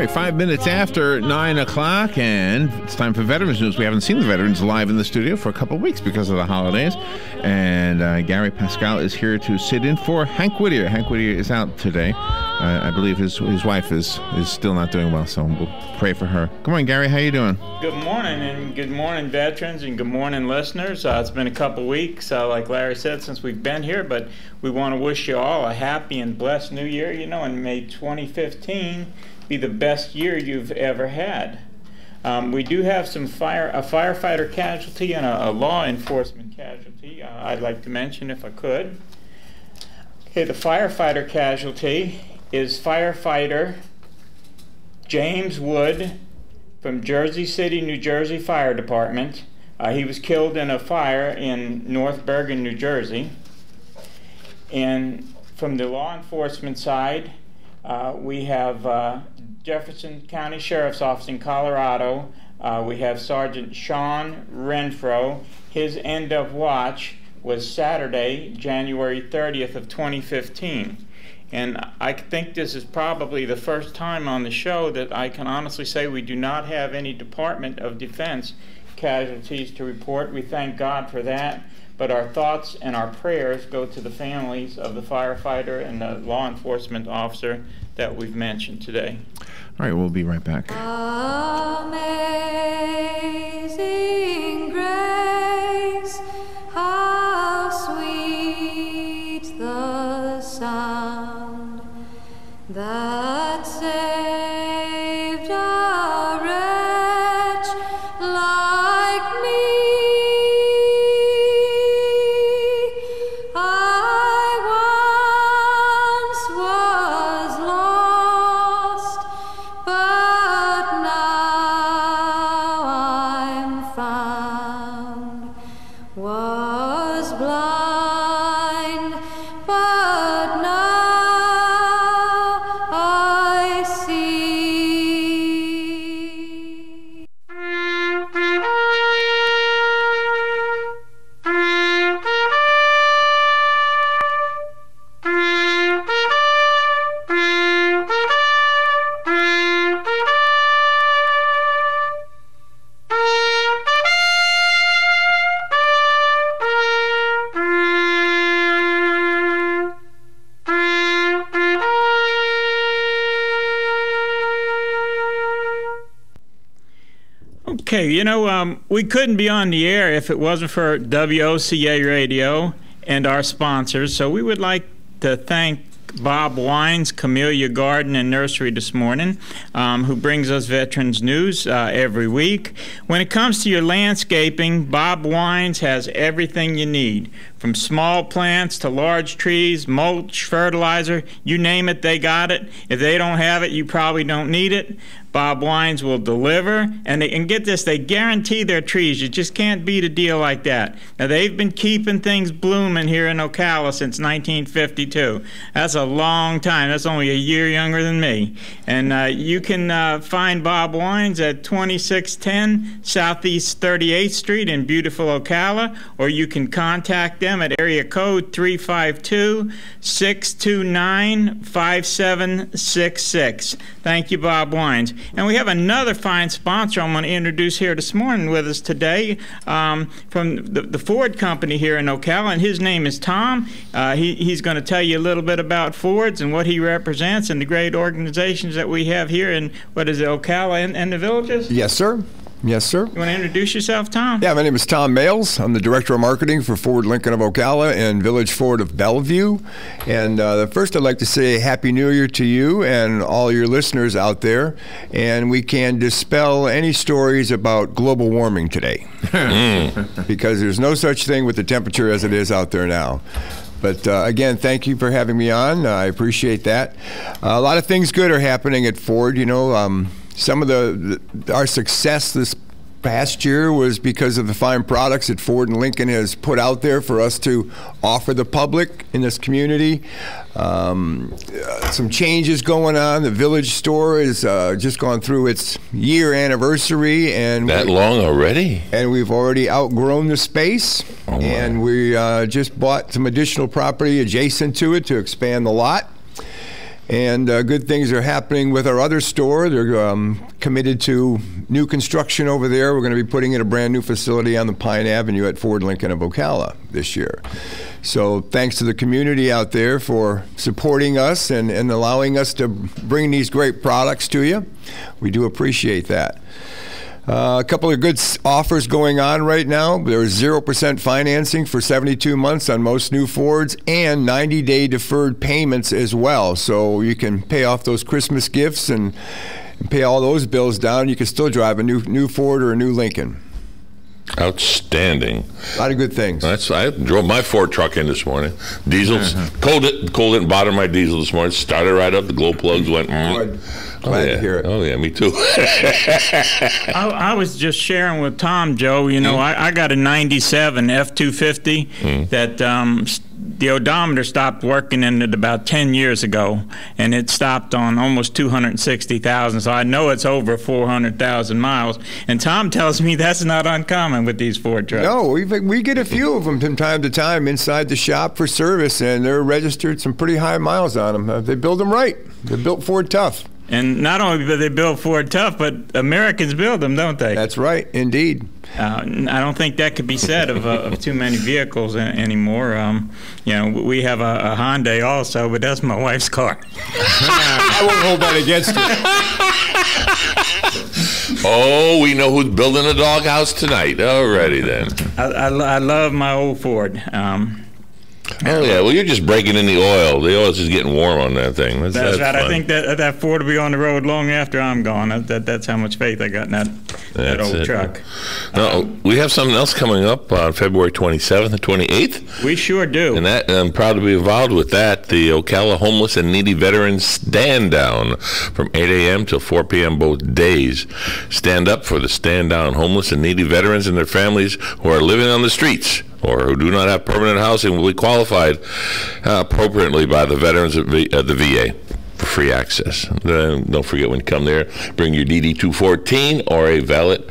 right, 5 minutes after 9 o'clock, and it's time for Veterans News. We haven't seen the veterans live in the studio for a couple of weeks because of the holidays, and Gary Pascal is here to sit in for Hank Whittier. Hank Whittier is out today. I believe his wife is still not doing well, so we'll pray for her. Good morning, Gary. How you doing? Good morning, and good morning, veterans, and good morning, listeners. It's been a couple weeks, like Larry said, since we've been here, but we want to wish you all a happy and blessed new year, and may 2015 be the best year you've ever had. We do have a firefighter casualty and a law enforcement casualty I'd like to mention if I could. Okay, the firefighter casualty is firefighter James Wood from Jersey City, New Jersey Fire Department. He was killed in a fire in North Bergen, New Jersey. And from the law enforcement side, we have Jefferson County Sheriff's Office in Colorado. We have Sergeant Sean Renfro. His end of watch was Saturday, January 30th of 2015. And I think this is probably the first time on the show that I can honestly say we do not have any Department of Defense casualties to report. We thank God for that. But our thoughts and our prayers go to the families of the firefighter and the law enforcement officer that we've mentioned today. All right, we'll be right back. Amazing grace, how sweet the sound that saved a wretch like me. I once was lost, but now I'm found. Was blind, but now I see. Okay, we couldn't be on the air if it wasn't for WOCA Radio and our sponsors, so we would like to thank Bob Wines, Camellia Garden and Nursery this morning, who brings us Veterans News every week. When it comes to your landscaping, Bob Wines has everything you need, from small plants to large trees, mulch, fertilizer, you name it, they got it. If they don't have it, you probably don't need it. Bob Wines will deliver, and get this, they guarantee their trees. You just can't beat a deal like that. Now, they've been keeping things blooming here in Ocala since 1952. That's a long time. That's only a year younger than me. And you can find Bob Wines at 2610 Southeast 38th Street in beautiful Ocala, or you can contact them at area code 352-629-5766. Thank you, Bob Wines. And we have another fine sponsor I'm going to introduce here this morning with us today from the Ford Company here in Ocala, and his name is Tom. He's going to tell you a little bit about Ford's and what he represents and the great organizations that we have here in, Ocala and the villages? Yes, sir. Yes, sir. You want to introduce yourself, Tom? Yeah, my name is Tom Males. I'm the Director of Marketing for Ford Lincoln of Ocala and Village Ford of Bellevue. And first I'd like to say Happy New Year to you and all your listeners out there. And we can dispel any stories about global warming today. Because there's no such thing with the temperature as it is out there now. But again, thank you for having me on. I appreciate that. A lot of things good are happening at Ford. Some of our success this past year was because of the fine products that Ford and Lincoln has put out there for us to offer the public in this community. Some changes going on. The Village store has just gone through its year anniversary, and that long already. And we've already outgrown the space. Oh, and we just bought some additional property adjacent to it to expand the lot. And good things are happening with our other store. They're committed to new construction over there. We're going to be putting in a brand new facility on the Pine Avenue at Ford Lincoln of Ocala this year. So thanks to the community out there for supporting us and allowing us to bring these great products to you. We do appreciate that. A couple of good offers going on right now. There's 0% financing for 72 months on most new Fords and 90-day deferred payments as well. So you can pay off those Christmas gifts and pay all those bills down. You can still drive a new Ford or a new Lincoln. Outstanding. A lot of good things. I drove my Ford truck in this morning. Diesels, cold it and bottomed my diesel this morning. Started right up. The glow plugs went. Glad to hear it. Oh, yeah, me too. I was just sharing with Tom, Joe, I got a 97 F-250 that the odometer stopped working in it about 10 years ago, and it stopped on almost 260,000, so I know it's over 400,000 miles. And Tom tells me that's not uncommon with these Ford trucks. No, we get a few of them from time to time inside the shop for service, and they're registered some pretty high miles on them. They build them right. They're built Ford tough. And not only do they build Ford tough, but Americans build them, don't they? That's right, indeed. I don't think that could be said of too many vehicles anymore. We have a Hyundai also, but that's my wife's car. I won't hold that against you. Oh, we know who's building a doghouse tonight. Alrighty then. I love my old Ford. Oh yeah, well you're just breaking in the oil. The oil's just getting warm on that thing. That's right. Fun. I think that Ford will be on the road long after I'm gone. That's how much faith I got in that old truck. No, we have something else coming up on February 27th and 28th. We sure do. And I'm proud to be involved with that. The Ocala Homeless and Needy Veterans Stand Down from 8 a.m. till 4 p.m. both days. Stand up for the Stand Down homeless and needy veterans and their families who are living on the streets or who do not have permanent housing will be qualified appropriately by the veterans at the VA for free access. Don't forget when you come there, bring your DD-214 or a valid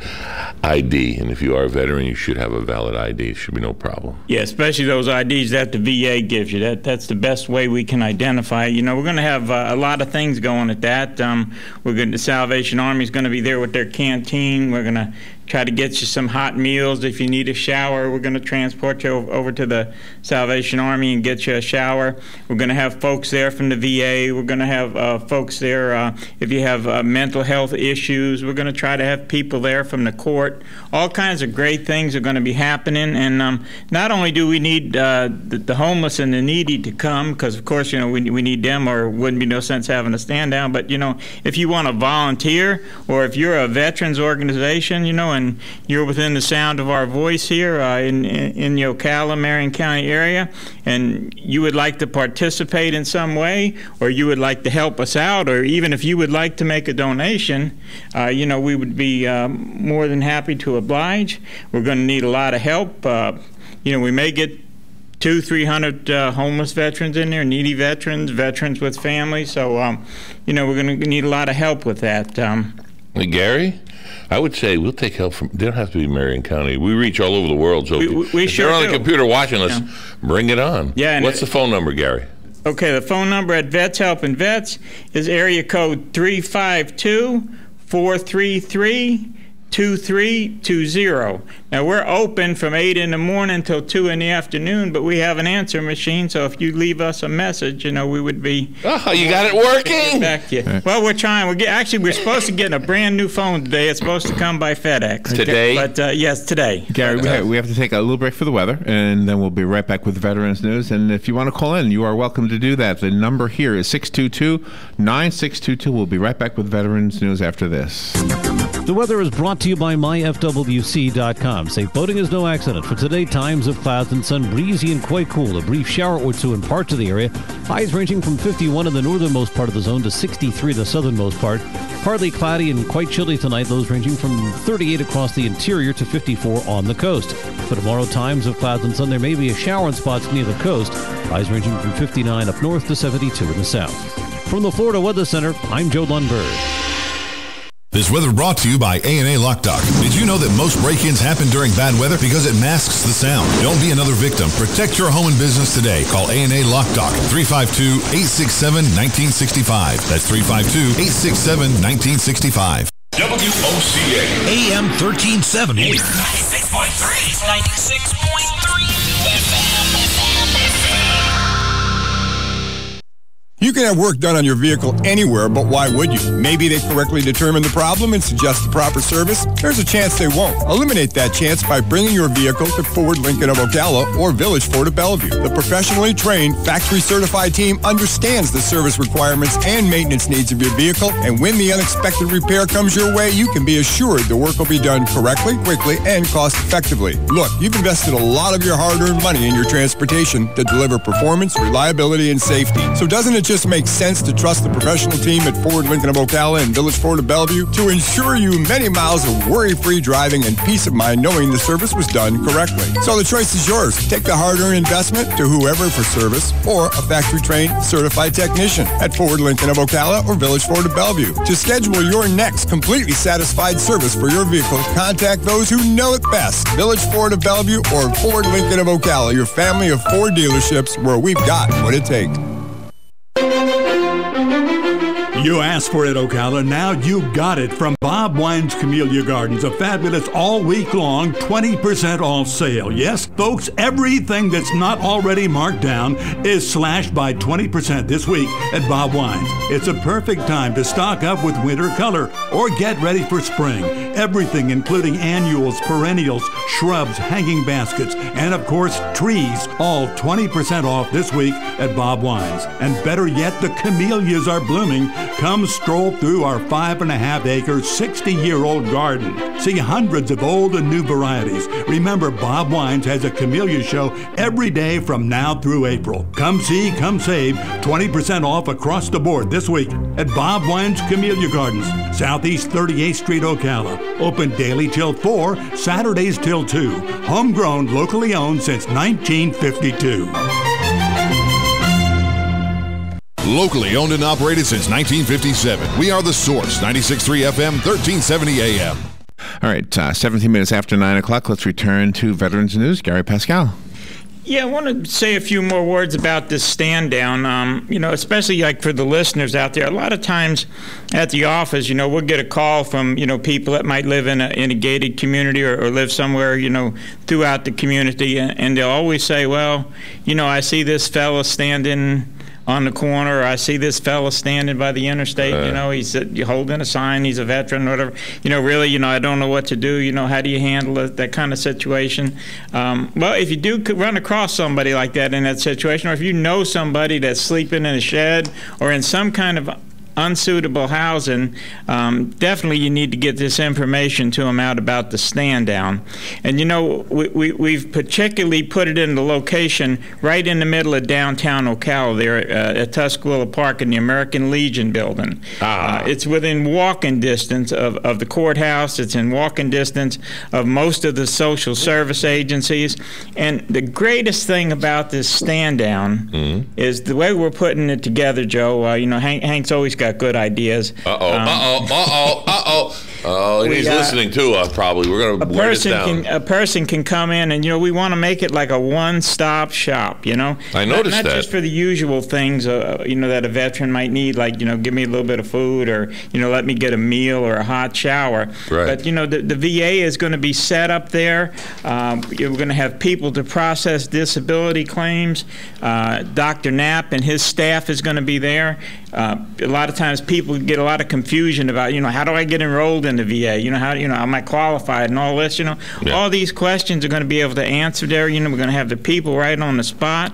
ID. And if you are a veteran, you should have a valid ID. It should be no problem. Yeah, especially those IDs that the VA gives you. That's the best way we can identify. We're going to have a lot of things going at that. The Salvation Army is going to be there with their canteen. We're going to try to get you some hot meals. If you need a shower, we're going to transport you over to the Salvation Army and get you a shower. We're going to have folks there from the VA. We're going to have folks there if you have mental health issues. We're going to try to have people there from the court. All kinds of great things are going to be happening. And not only do we need the homeless and the needy to come, because of course, we need them or it wouldn't be no sense having a stand down. But, if you want to volunteer or if you're a veterans organization, and you're within the sound of our voice here in the Ocala, Marion County area, and you would like to participate in some way, or you would like to help us out, or even if you would like to make a donation, we would be more than happy to oblige. We're going to need a lot of help. We may get 200-300 homeless veterans in there, needy veterans with families. So, we're going to need a lot of help with that. Gary? I would say we'll take help from. They don't have to be Marion County. We reach all over the world. So if sure they're on do. the computer watching us, bring it on. Yeah. What's the phone number, Gary? Okay, the phone number at Vets Helping Vets is area code 352-433-2320. Now, we're open from 8 in the morning till 2 in the afternoon, but we have an answer machine, so if you leave us a message, we would be... Oh, you got it working! Get back to you. Well, we're trying. We're supposed to get a brand new phone today. It's supposed to come by FedEx. Today? But, yes, today. Gary, we have to take a little break for the weather, and then we'll be right back with Veterans News. And if you want to call in, you are welcome to do that. The number here is 622-9622. We'll be right back with Veterans News after this. The weather is brought to you by myfwc.com. Safe boating is no accident. For today, times of clouds and sun, breezy and quite cool. A brief shower or two in parts of the area. Highs ranging from 51 in the northernmost part of the zone to 63 in the southernmost part. Partly cloudy and quite chilly tonight. Lows ranging from 38 across the interior to 54 on the coast. For tomorrow, times of clouds and sun. There may be a shower in spots near the coast. Highs ranging from 59 up north to 72 in the south. From the Florida Weather Center, I'm Joe Lundberg. This weather brought to you by A&A Lock Dock. Did you know that most break-ins happen during bad weather because it masks the sound? Don't be another victim. Protect your home and business today. Call A&A Lock Dock, 352-867-1965. That's 352-867-1965. WOCA. AM 1370. 96.3. 96.3. You can have work done on your vehicle anywhere, but why would you? Maybe they correctly determine the problem and suggest the proper service. There's a chance they won't. Eliminate that chance by bringing your vehicle to Ford Lincoln of Ocala or Village Ford of Bellevue. The professionally trained, factory-certified team understands the service requirements and maintenance needs of your vehicle, and when the unexpected repair comes your way, you can be assured the work will be done correctly, quickly, and cost-effectively. Look, you've invested a lot of your hard-earned money in your transportation to deliver performance, reliability, and safety. So doesn't it just makes sense to trust the professional team at Ford Lincoln of Ocala and Village Ford of Bellevue to ensure you many miles of worry-free driving and peace of mind knowing the service was done correctly. So the choice is yours. Take the hard-earned investment to whoever for service or a factory-trained certified technician at Ford Lincoln of Ocala or Village Ford of Bellevue. To schedule your next completely satisfied service for your vehicle, contact those who know it best. Village Ford of Bellevue or Ford Lincoln of Ocala, your family of Ford dealerships where we've got what it takes. You asked for it, Ocala. Now you got it from Bob Wine's Camellia Gardens. A fabulous all-week-long 20% off sale. Yes, folks, everything that's not already marked down is slashed by 20% this week at Bob Wine's. It's a perfect time to stock up with winter color or get ready for spring. Everything, including annuals, perennials, shrubs, hanging baskets, and, of course, trees, all 20% off this week at Bob Wine's. And better yet, the camellias are blooming. Come stroll through our 5.5-acre, 60-year-old garden. See hundreds of old and new varieties. Remember, Bob Wine's has a camellia show every day from now through April. Come see, come save. 20% off across the board this week at Bob Wine's Camellia Gardens, Southeast 38th Street, Ocala. Open daily till 4, Saturdays till 2. Homegrown, locally owned since 1952. Locally owned and operated since 1957. We are The Source, 96.3 FM, 1370 AM. All right, 17 minutes after 9 o'clock, let's return to Veterans News. Gary Pascal. Yeah, I want to say a few more words about this stand down, especially like for the listeners out there. A lot of times at the office, we'll get a call from, people that might live in a gated community or live somewhere, throughout the community. And they'll always say, well, I see this fella standing on the corner. I see this fella standing by the interstate. He's holding a sign. He's a veteran, whatever. Really, I don't know what to do. How do you handle it, that kind of situation? Well, if you do run across somebody like that in that situation, or if you know somebody that's sleeping in a shed or in some kind of unsuitable housing, definitely you need to get this information to them out about the stand down. And we've particularly put it in the location right in the middle of downtown Ocala there at Tuscarora Park in the American Legion building. It's within walking distance of the courthouse. It's in walking distance of most of the social service agencies. And the greatest thing about this stand down is the way we're putting it together, Joe. Hank's always got good ideas. Oh, and he's listening to us probably. We're going to write it down. A person can come in and, we want to make it like a one-stop shop, I noticed not that. just for the usual things, that a veteran might need, like, give me a little bit of food or, let me get a meal or a hot shower. Right. But, the VA is going to be set up there. We're going to have people to process disability claims. Dr. Knapp and his staff is going to be there. A lot of times people get a lot of confusion about, how do I get enrolled in the VA? Am I qualified and all this? All these questions are going to be able to answer there. We're going to have the people right on the spot.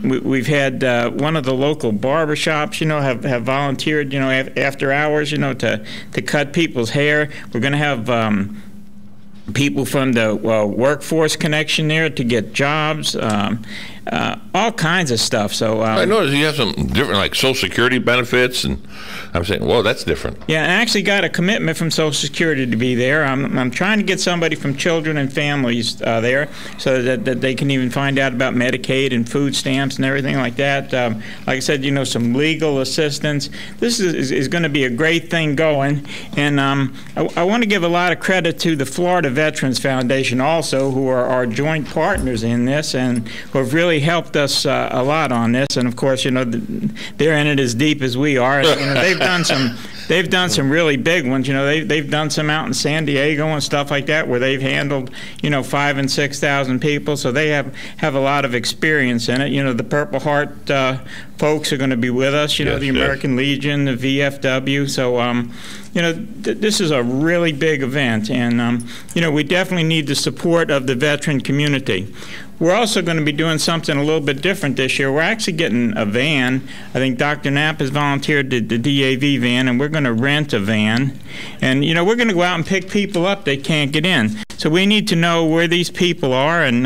We've had one of the local barber shops, have volunteered, after hours, to cut people's hair. We're going to have people from the workforce connection there to get jobs. all kinds of stuff. So I noticed you have some different, like Social Security benefits, and I'm saying, well, that's different. Yeah, and I actually got a commitment from Social Security to be there. I'm trying to get somebody from Children and Families there, so that they can even find out about Medicaid and food stamps and everything like that. Like I said, some legal assistance. This is going to be a great thing going, and I want to give a lot of credit to the Florida Veterans Foundation also, who are our joint partners in this and who have really helped us a lot on this. And of course, they're in it as deep as we are. They've done some really big ones. They've done some out in San Diego and stuff like that where they've handled 5,000 and 6,000 people. So they have a lot of experience in it. The Purple Heart folks are going to be with us. Yes, the American Legion, the VFW. So this is a really big event, and we definitely need the support of the veteran community. We're also going to be doing something a little bit different this year. We're actually getting a van. I think Dr. Knapp has volunteered the DAV van, and we're going to rent a van. And, we're going to go out and pick people up that can't get in. So we need to know where these people are, and,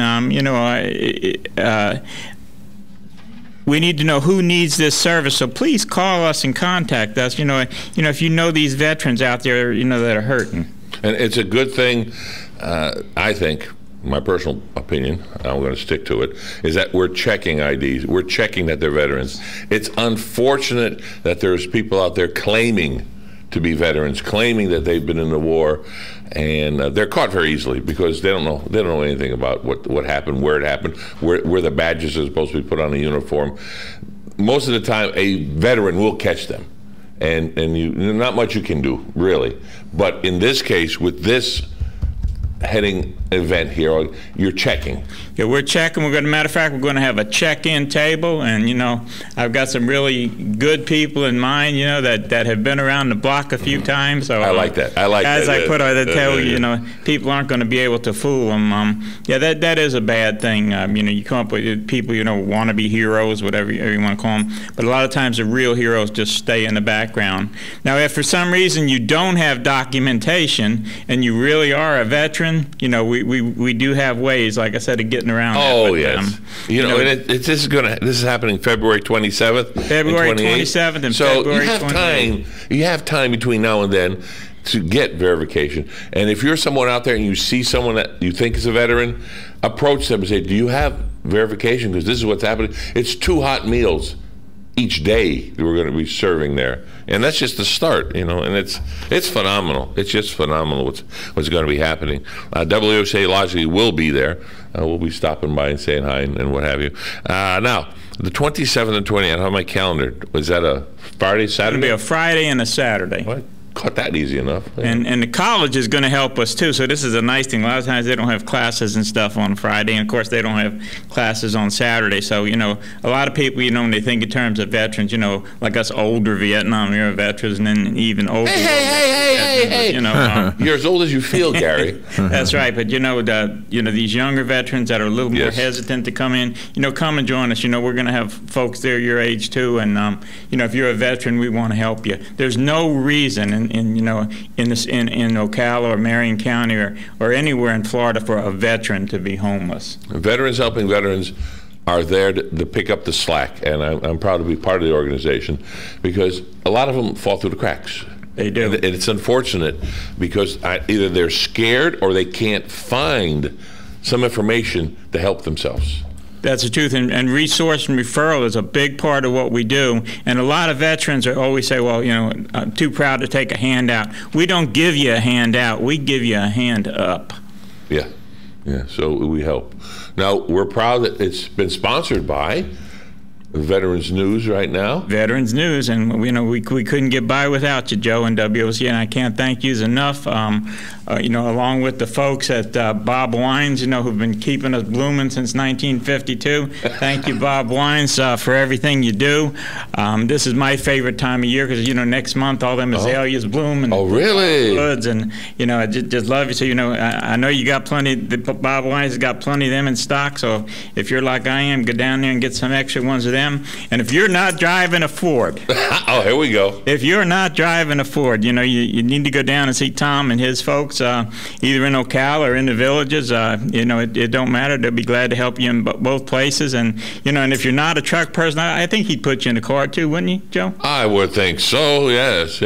we need to know who needs this service. So please call us and contact us. If you know these veterans out there, that are hurting. And it's a good thing, I think. My personal opinion, I'm going to stick to it, is that we're checking IDs. We're checking that they're veterans. It's unfortunate that there's people out there claiming to be veterans, claiming that they've been in the war, and they're caught very easily because they don't know anything about what happened, where it happened, where the badges are supposed to be put on a uniform. Most of the time, a veteran will catch them, and not much you can do, really. But in this case, with this heading event here, you're checking. Yeah, we're checking. Matter of fact, we're going to have a check-in table, and I've got some really good people in mind, that have been around the block a few times. So I like that. As I put it, I tell you, people aren't going to be able to fool them. Yeah, that is a bad thing. You come up with people, want to be heroes, whatever you want to call them, but a lot of times the real heroes just stay in the background. Now, if for some reason you don't have documentation and you really are a veteran, we do have ways, like I said, of getting around that. Oh, yes. This is happening February 27th. February 27th and so February 28th. You have time between now and then to get verification. And if you're someone out there and you see someone that you think is a veteran, approach them and say, do you have verification? Because this is what's happening. It's 2 hot meals each day that we're going to be serving there, and that's just the start, and it's phenomenal. It's just phenomenal what's going to be happening. WOCA logically will be there. We'll be stopping by and saying hi and what have you. Now, the 27th and 28th, I have my calendar. Was that a Friday, Saturday? It's going to be a Friday and a Saturday. What? Caught that easy enough. Yeah. And the college is going to help us too. So this is a nice thing. A lot of times they don't have classes and stuff on Friday, and of course they don't have classes on Saturday. So a lot of people, when they think in terms of veterans, like us older Vietnam era veterans, and then even older. Hey! You're as old as you feel, Gary. That's right. But these younger veterans that are a little more hesitant to come in, come and join us. We're going to have folks there your age too, and if you're a veteran, we want to help you. There's no reason in Ocala or Marion County or anywhere in Florida for a veteran to be homeless. Veterans Helping Veterans are there to pick up the slack, and I'm proud to be part of the organization because a lot of them fall through the cracks. They do. And it's unfortunate because either they're scared or they can't find some information to help themselves. That's the truth, and resource and referral is a big part of what we do. And a lot of veterans always say, well, I'm too proud to take a handout. We don't give you a handout. We give you a hand up. Yeah, so we help. Now, we're proud that it's been sponsored by Veterans News right now. Veterans News, and we couldn't get by without you, Joe, and WOCA, and I can't thank you enough. Along with the folks at Bob Wines, who've been keeping us blooming since 1952. Thank you, Bob Wines, for everything you do. This is my favorite time of year because next month all them azaleas bloom and really? Woods, and I just love you. So I know you got plenty. Bob Wines has got plenty of them in stock. So if you're like I am, go down there and get some extra ones of them. them. And if you're not driving a Ford, oh, here we go. If you're not driving a Ford, you need to go down and see Tom and his folks, either in Ocala or in the villages. It don't matter. They'll be glad to help you in both places. And and if you're not a truck person, I think he'd put you in a car too, wouldn't he, Joe? I would think so. Yes.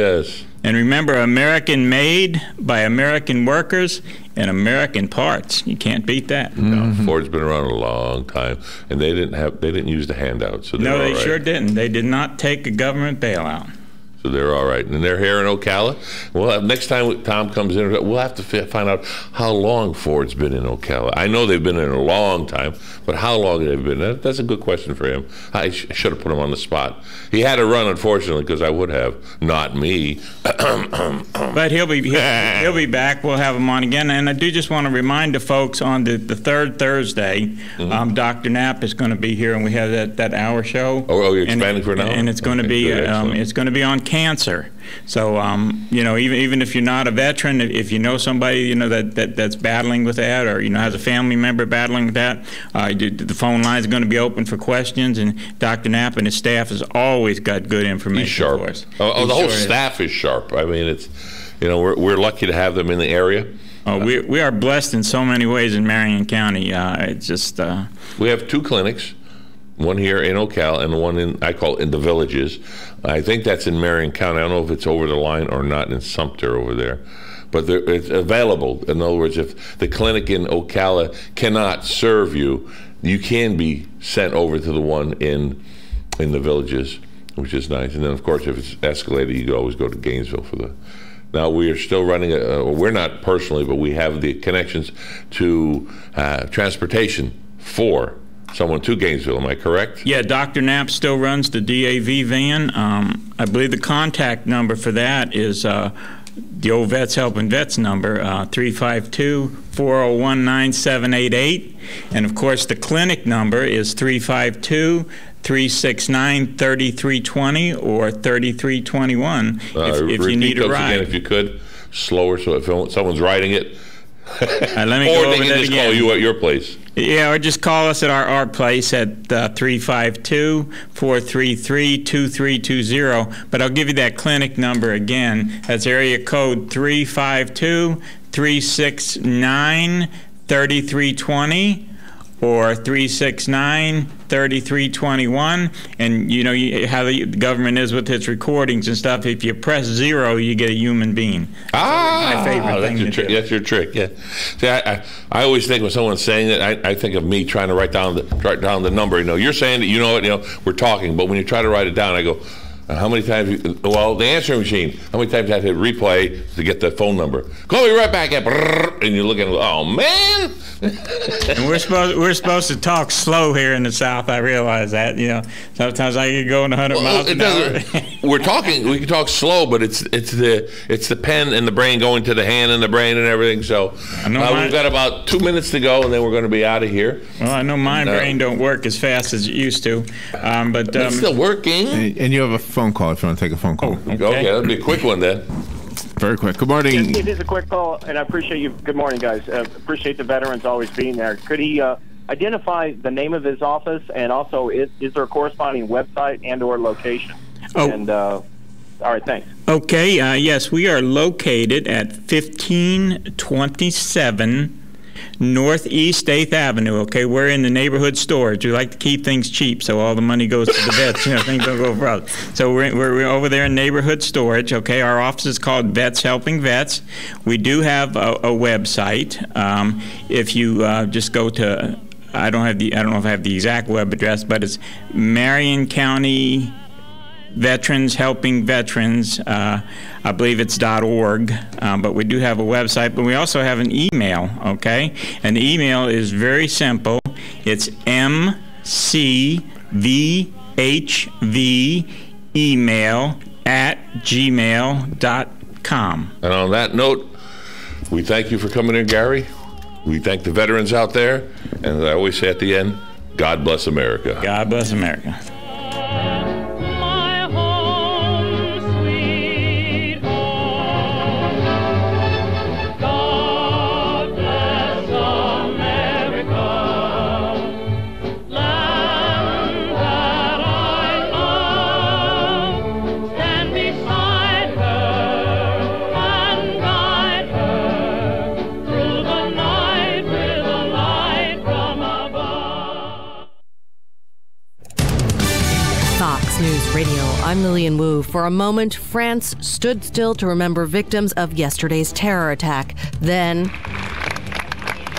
And remember, American made by American workers and American parts. You can't beat that. Mm-hmm. Ford's been around a long time, and they didn't use the handout. So no, they all right. sure didn't. They did not take a government bailout. So they're all right, and they're here in Ocala. Well, next time Tom comes in, we'll have to find out how long Ford's been in Ocala. I know they've been in a long time, but how long they've been? That's a good question for him. I should have put him on the spot. He had to run, unfortunately, because I would have. Not me. But he'll be back. We'll have him on again. And I do just want to remind the folks on the third Thursday, Dr. Knapp is going to be here, and we have that hour show. Oh, you're expanding for an hour? And it's going to be on cancer. So even if you're not a veteran, if you know somebody that's battling with that, or has a family member battling with that, the phone line is going to be open for questions. And Dr. Knapp and his staff has always got good information. He's sharp. For us. The whole staff is sharp. I mean, it's we're lucky to have them in the area. Oh, we are blessed in so many ways in Marion County. It's just we have 2 clinics. One here in Ocala and one in the villages. I think that's in Marion County. I don't know if it's over the line or not in Sumter over there. But it's available. In other words, if the clinic in Ocala cannot serve you, you can be sent over to the one in the villages, which is nice. And then, of course, if it's escalated, you could always go to Gainesville for the... Now, we are still running, we're not personally, but we have the connections to transportation for someone to Gainesville. Am I correct? Yeah, Dr. Knapp still runs the DAV van. I believe the contact number for that is the old Vets Helping Vets number, 352-401-9788. And, of course, the clinic number is 352-369-3320 or 3321 if you need a ride. Again, if you could, slower, so if someone's riding it, let me or go they over can that just again. call you at your place. Yeah, or just call us at our place at 352-433-2320. But I'll give you that clinic number again. That's area code 352-369-3320 or 369-3321. And you know how the government is with its recordings and stuff. If you press 0, you get a human being. My favorite thing to do. That's your trick. Yeah. See, I always think when someone's saying it, I think of me trying to write down the number. You're saying that you know it. We're talking, but when you try to write it down, I go, how many times? The answering machine. How many times I have to hit replay to get the phone number? Call me right back at, and you look at it. Oh man! And we're supposed to talk slow here in the South. I realize that. Sometimes I get going 100 miles an hour. We can talk slow, but it's the pen and the brain going to the hand and the brain and everything. So we've got about 2 minutes to go, and then we're going to be out of here. Well, I know my brain don't work as fast as it used to, but it's still working. And you have a phone call if you want to take a phone call. Oh, okay, that'll be a quick one then. Very quick. Good morning. It is a quick call, and I appreciate you. Good morning, guys. Appreciate the veterans always being there. Could he identify the name of his office, and also is there a corresponding website and or location? Oh. And all right, thanks. Okay. Yes, we are located at 1527 Northeast 8th Avenue. Okay, we're in the neighborhood storage. We like to keep things cheap, so all the money goes to the vets. Things don't go for us. So we're over there in neighborhood storage. Okay, our office is called Vets Helping Vets. We do have a website. If you just go to, I don't know if I have the exact web address, but it's Marion County Veterans Helping Veterans. I believe it's .org, but we do have a website. But we also have an email, okay? And the email is very simple. It's mcvhvemail@gmail.com. And on that note, we thank you for coming in, Gary. We thank the veterans out there. And as I always say at the end, God bless America. God bless America. Land that Fox News Radio, I'm Lillian Wu. For a moment, France stood still to remember victims of yesterday's terror attack. Then,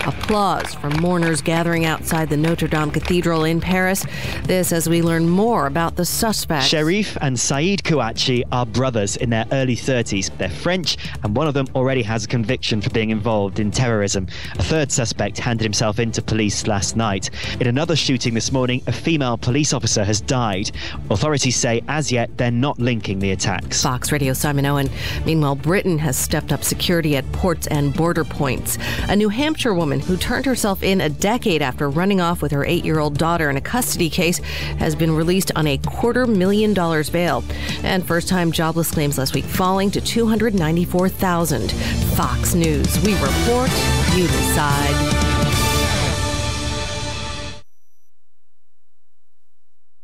applause from mourners gathering outside the Notre Dame Cathedral in Paris. This as we learn more about the suspects. Sherif and Saeed Kouachi are brothers in their early 30s. They're French, and one of them already has a conviction for being involved in terrorism. A third suspect handed himself into police last night. In another shooting this morning, a female police officer has died. Authorities say as yet they're not linking the attacks. Fox Radio, Simon Owen. Meanwhile, Britain has stepped up security at ports and border points. A New Hampshire woman who turned herself in a decade after running off with her 8-year-old daughter in a custody case has been released on a $250,000 bail. And first-time jobless claims last week falling to 294,000. Fox News. We report, you decide.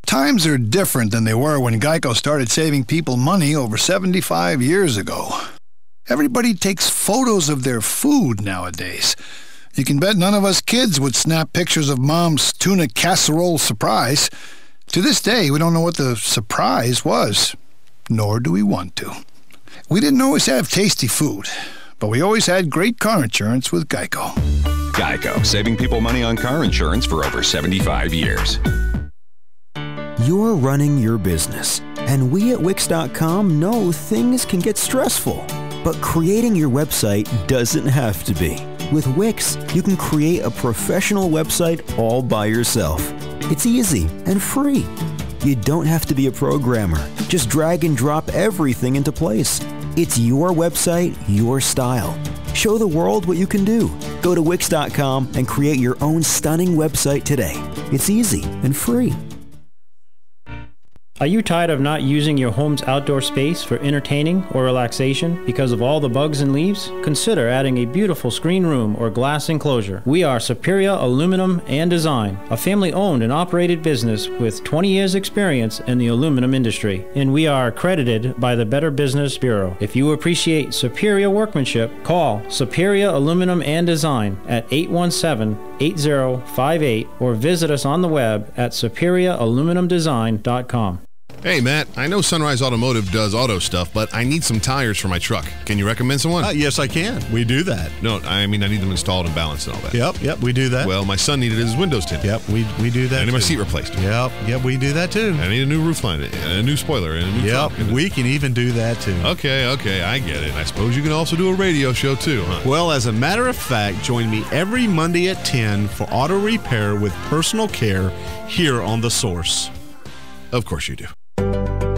Times are different than they were when Geico started saving people money over 75 years ago. Everybody takes photos of their food nowadays. You can bet none of us kids would snap pictures of Mom's tuna casserole surprise. To this day, we don't know what the surprise was, nor do we want to. We didn't always have tasty food, but we always had great car insurance with Geico. Geico, saving people money on car insurance for over 75 years. You're running your business, and we at Wix.com know things can get stressful. But creating your website doesn't have to be. With Wix, you can create a professional website all by yourself. It's easy and free. You don't have to be a programmer. Just drag and drop everything into place. It's your website, your style. Show the world what you can do. Go to Wix.com and create your own stunning website today. It's easy and free. Are you tired of not using your home's outdoor space for entertaining or relaxation because of all the bugs and leaves? Consider adding a beautiful screen room or glass enclosure. We are Superior Aluminum and Design, a family-owned and operated business with 20 years experience in the aluminum industry, and we are accredited by the Better Business Bureau. If you appreciate superior workmanship, call Superior Aluminum and Design at 817-8058 or visit us on the web at superiораluminumdesign.com. Hey, Matt, I know Sunrise Automotive does auto stuff, but I need some tires for my truck. Can you recommend someone? Yes, I can. We do that. No, I mean, I need them installed and balanced and all that. Yep, we do that. Well, my son needed his windows tinted. Yep, we do that. I need my seat replaced. Yep, we do that too. I need a new roof line, and a new spoiler, and a new trunk. We can even do that too. Okay, I get it. I suppose you can also do a radio show too, huh? Well, as a matter of fact, join me every Monday at 10 for auto repair with personal care here on The Source. Of course you do.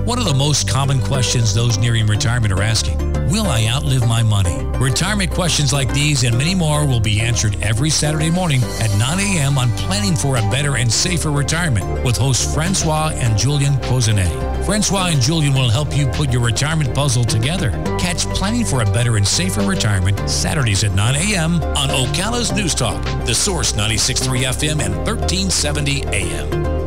One of the most common questions those nearing retirement are asking, will I outlive my money? Retirement questions like these and many more will be answered every Saturday morning at 9 a.m. on Planning for a Better and Safer Retirement with hosts Francois and Julian Pozenet. Francois and Julian will help you put your retirement puzzle together. Catch Planning for a Better and Safer Retirement Saturdays at 9 a.m. on Ocala's News Talk, The Source 96.3 FM and 1370 AM.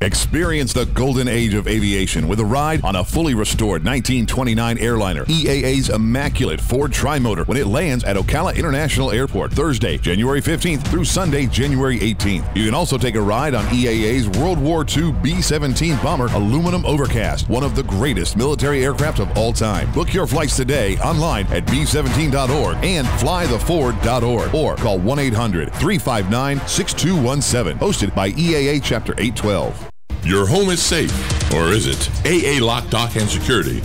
Experience the golden age of aviation with a ride on a fully restored 1929 airliner, EAA's immaculate Ford Tri-Motor, when it lands at Ocala International Airport Thursday, January 15th through Sunday, January 18th. You can also take a ride on EAA's World War II B-17 bomber Aluminum Overcast, one of the greatest military aircraft of all time. Book your flights today online at b17.org and flytheford.org or call 1-800-359-6217. Hosted by EAA Chapter 812. Your home is safe, or is it? AA Lock, Dock, and Security.